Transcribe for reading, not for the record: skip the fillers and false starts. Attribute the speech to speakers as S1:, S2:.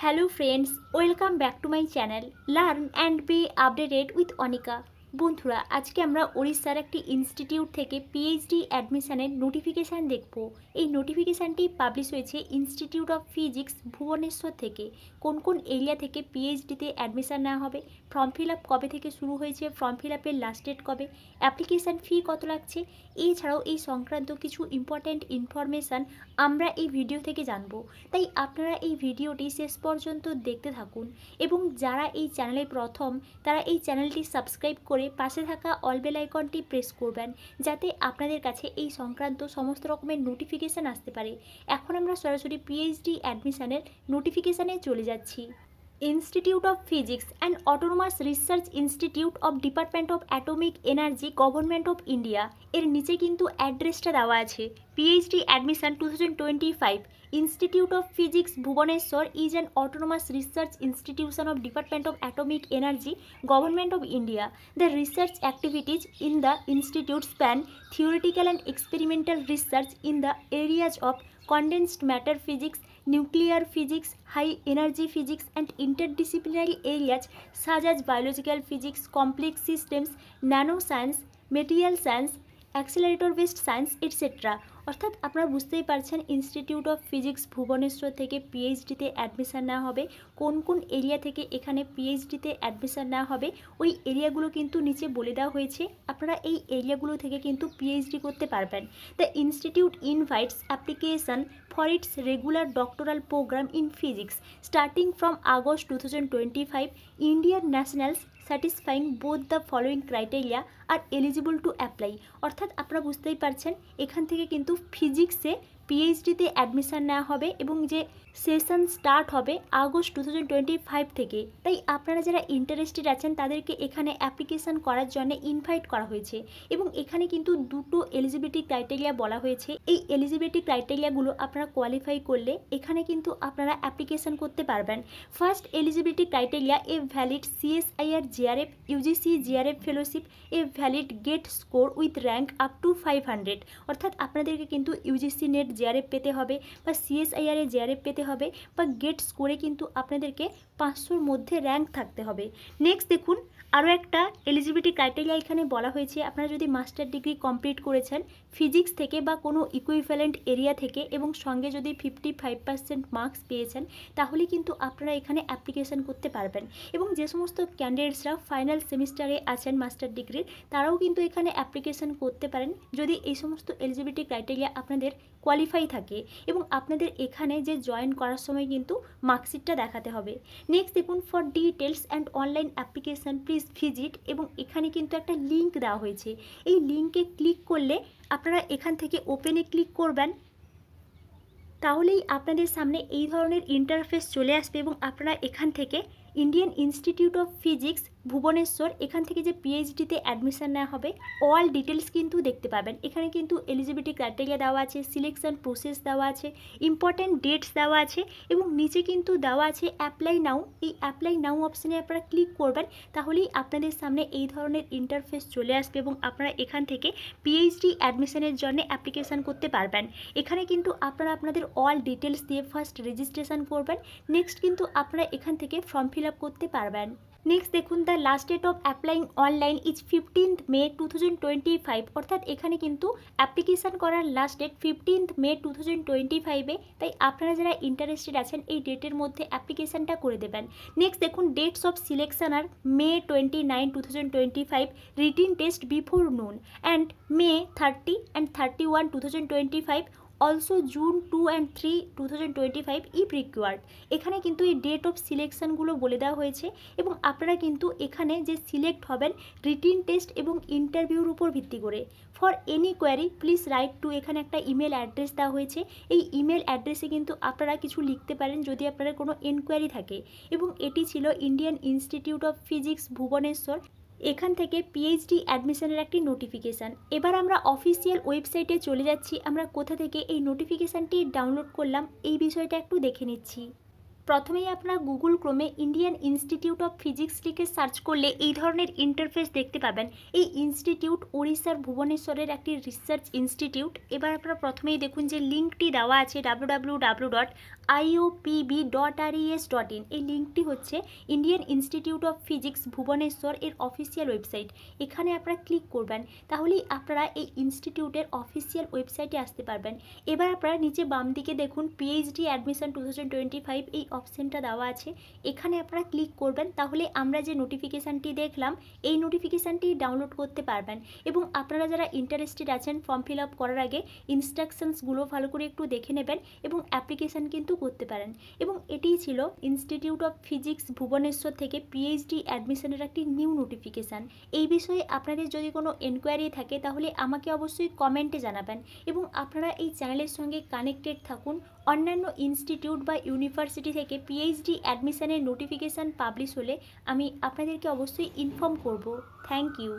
S1: Hello friends, welcome back to my channel learn and B updated with Anika. বন্ধুরা, আজকে আমরা ওড়িশার একটি ইনস্টিটিউট থেকে পিএইচডি অ্যাডমিশনের নোটিফিকেশান দেখব। এই নোটিফিকেশানটি পাবলিশ হয়েছে ইনস্টিটিউট অফ ফিজিক্স ভুবনেশ্বর থেকে। কোন কোন এরিয়া থেকে পিএইচডিতে অ্যাডমিশান নেওয়া হবে, ফর্ম ফিল আপ কবে থেকে শুরু হয়েছে, ফর্ম ফিল আপের লাস্ট ডেট কবে, অ্যাপ্লিকেশান ফি কত লাগছে, এছাড়াও এই সংক্রান্ত কিছু ইম্পর্ট্যান্ট ইনফরমেশান আমরা এই ভিডিও থেকে জানবো। তাই আপনারা এই ভিডিওটি শেষ পর্যন্ত দেখতে থাকুন এবং যারা এই চ্যানেলে প্রথম তারা এই চ্যানেলটি সাবস্ক্রাইব করে পাশে থাকা অল বেল আইকনটি প্রেস করবেন, যাতে আপনাদের কাছে এই সংক্রান্ত সমস্ত রকমের নোটিফিকেশান আসতে পারে। এখন আমরা সরাসরি পিএইচডি অ্যাডমিশনের নোটিফিকেশানে চলে যাচ্ছি। Institute of physics and autonomous research institute of department of atomic energy government of India এর নিচে কিন্তু অ্যাড্রেসটা দেওয়া আছে। PhD admission 2025 institute of physics Bhubaneswar is an autonomous research institution of department of atomic energy government of India. The research activities in the institute span theoretical and experimental research in the areas of condensed matter physics, nuclear physics, high energy physics and interdisciplinary areas such as biological physics, complex systems, nanoscience, material science, accelerator based science etcetera. অর্থাৎ আপনারা বুঝতেই পারছেন institute of physics Bhubaneswar থেকে পিএইচডিতে admission নেওয়া হবে। কোন কোন area থেকে এখানে পিএইচডিতে অ্যাডমিশান নেওয়া হবে ওই এরিয়াগুলো কিন্তু নিচে বলে দেওয়া হয়েছে। আপনারা এই এরিয়াগুলো থেকে কিন্তু পিএইচডি করতে পারবেন। The institute invites application for its regular doctoral program in physics starting from August 2025. Indian nationals satisfying both the following criteria are eligible to apply। অর্থাৎ আপনারা বুঝতেই পারছেন এখান থেকে কিন্তু ফিজিক্সে পিএইচডিতে অ্যাডমিশান নেওয়া হবে এবং যে সেশন স্টার্ট হবে আগস্ট 2025 থেকে। তাই আপনারা যারা ইন্টারেস্টেড আছেন তাদেরকে এখানে অ্যাপ্লিকেশান করার জন্য ইনভাইট করা হয়েছে এবং এখানে কিন্তু দুটো এলিজিবিলিটি ক্রাইটেরিয়া বলা হয়েছে। এই এলিজিবিলিটি ক্রাইটেরিয়াগুলো আপনারা কোয়ালিফাই করলে এখানে কিন্তু আপনারা অ্যাপ্লিকেশান করতে পারবেন। First eligibility criteria a valid CSIR JRF UGC JRF fellowship, a valid GATE score with rank up to 500। অর্থাৎ আপনাদেরকে কিন্তু ইউজিসি নেট জিআরএফ পেতে হবে বা সিএসআইআর এ জিআরএফ পেতে হবে বা গেট স্কোরে কিন্তু আপনাদেরকে 500-র মধ্যে র্যাঙ্ক থাকতে হবে। নেক্সট দেখুন, আরও একটা এলিজিবিলিটি ক্রাইটেরিয়া এখানে বলা হয়েছে। আপনারা যদি মাস্টার ডিগ্রি কমপ্লিট করেছেন ফিজিক্স থেকে বা কোনো ইকুইভ্যালেন্ট এরিয়া থেকে এবং সঙ্গে যদি 55% মার্কস পেয়েছেন তাহলে কিন্তু আপনারা এখানে অ্যাপ্লিকেশান করতে পারবেন। এবং যে সমস্ত ক্যান্ডিডেটসরা ফাইনাল সেমিস্টারে আছেন মাস্টার ডিগ্রির তারাও কিন্তু এখানে অ্যাপ্লিকেশান করতে পারেন যদি এই সমস্ত এলিজিবিলিটি ক্রাইটেরিয়া আপনাদের কোয়ালিফাই থাকে এবং আপনাদের এখানে যে জয়েন করার সময় কিন্তু মার্কশিটটা দেখাতে হবে। নেক্সট দেখুন, for details and online application please visit, এবং এখানে কিন্তু একটা লিঙ্ক দেওয়া হয়েছে। এই লিঙ্কে ক্লিক করলে আপনারা এখান থেকে ওপেনে ক্লিক করবেন, তাহলেই আপনাদের সামনে এই ধরনের ইন্টারফেস চলে আসবে এবং আপনারা এখান থেকে Indian Institute of physics Bhubaneswar এখান থেকে যে পিএইচডিতে অ্যাডমিশান নেওয়া হবে অল ডিটেলস কিন্তু দেখতে পাবেন। এখানে কিন্তু এলিজিবিলিটি ক্রাইটেরিয়া দেওয়া আছে, সিলেকশন প্রসেস দেওয়া আছে, ইম্পর্ট্যান্ট ডেটস দেওয়া আছে এবং নিচে কিন্তু দেওয়া আছে অ্যাপ্লাই নাও। এই অ্যাপ্লাই নাও অপশানে আপনারা ক্লিক করবেন, তাহলেই আপনাদের সামনে এই ধরনের ইন্টারফেস চলে আসবে এবং আপনারা এখান থেকে পিএইচডি অ্যাডমিশনের জন্য অ্যাপ্লিকেশান করতে পারবেন। এখানে কিন্তু আপনারা আপনাদের অল ডিটেলস দিয়ে ফার্স্ট রেজিস্ট্রেশন করবেন, নেক্সট কিন্তু আপনারা এখান থেকে ফর্ম ফিল আপ করতে পারবেন। নেক্সট দেখুন, the last date of applying online is 15th May 2025। অর্থাৎ এখানে কিন্তু অ্যাপ্লিকেশান করার লাস্ট ডেট 15th মে 2025-এ। তাই আপনারা যারা ইন্টারেস্টেড আছেন এই ডেটের মধ্যে অ্যাপ্লিকেশানটা করে দেবেন। নেক্সট দেখুন, dates of selection are May 29, 2025 written test before noon and May 30 and 31, 2025 also June 2 and 3, 2025 if required. এখানে কিন্তু এই ডেট অফ সিলেকশানগুলো বলে দেওয়া হয়েছে এবং আপনারা কিন্তু এখানে যে সিলেক্ট হবেন রিটিন টেস্ট এবং ইন্টারভিউর উপর ভিত্তি করে। For any query please write to, এখানে একটা ইমেল অ্যাড্রেস দেওয়া হয়েছে। এই ইমেল অ্যাড্রেসে কিন্তু আপনারা কিছু লিখতে পারেন যদি আপনাদের কোনো এনকোয়ারি থাকে। এবং এটি ছিল Indian Institute of physics Bhubaneswar এখান থেকে পিএইচডি অ্যাডমিশনের একটি নোটিফিকেশান। এবার আমরা অফিসিয়াল ওয়েবসাইটে চলে যাচ্ছি। আমরা কোথা থেকে এই নোটিফিকেশানটি ডাউনলোড করলাম এই বিষয়টা একটু দেখে নিচ্ছি। প্রথমেই আপনারা গুগল ক্রোমে ইন্ডিয়ান ইনস্টিটিউট অফ ফিজিক্স লিখে সার্চ করলে এই ধরনের ইন্টারফেস দেখতে পাবেন। এই ইনস্টিটিউট ওড়িশার ভুবনেশ্বরের একটি রিসার্চ ইনস্টিটিউট। এবার আপনারা প্রথমেই দেখুন যে লিঙ্কটি দেওয়া আছে www.iopb.res.in। এই লিঙ্কটি হচ্ছে Indian Institute of physics Bhubaneswar এর অফিসিয়াল ওয়েবসাইট। এখানে আপনারা ক্লিক করবেন, তাহলেই আপনারা এই ইনস্টিটিউটের অফিসিয়াল ওয়েবসাইটে আসতে পারবেন। এবার আপনারা নিচে বাম দিকে দেখুন পিএইচডি অ্যাডমিশন 2025 এই অপশানটা দেওয়া আছে। এখানে আপনারা ক্লিক করবেন, তাহলে আমরা যে নোটিফিকেশানটি দেখলাম এই নোটিফিকেশানটি ডাউনলোড করতে পারবেন। এবং আপনারা যারা ইন্টারেস্টেড আছেন ফর্ম ফিল আপ করার আগে ইনস্ট্রাকশনসগুলো ভালো করে একটু দেখে নেবেন এবং অ্যাপ্লিকেশান কিন্তু করতে পারেন। এবং এটিই ছিল ইনস্টিটিউট অফ ফিজিক্স ভুবনেশ্বর থেকে পিএইচডি অ্যাডমিশনের একটি নিউ নোটিফিকেশান। এই বিষয়ে আপনাদের যদি কোনো এনকোয়ারি থাকে তাহলে আমাকে অবশ্যই কমেন্টে জানাবেন। এবং আপনারা এই চ্যানেলের সঙ্গে কানেক্টেড থাকুন। অন্যান্য ইনস্টিটিউট বা ইউনিভার্সিটি থেকে পিএইচডি অ্যাডমিশনের নোটিফিকেশান পাবলিশ হলে আমি আপনাদেরকে অবশ্যই ইনফর্ম করব। Thank you.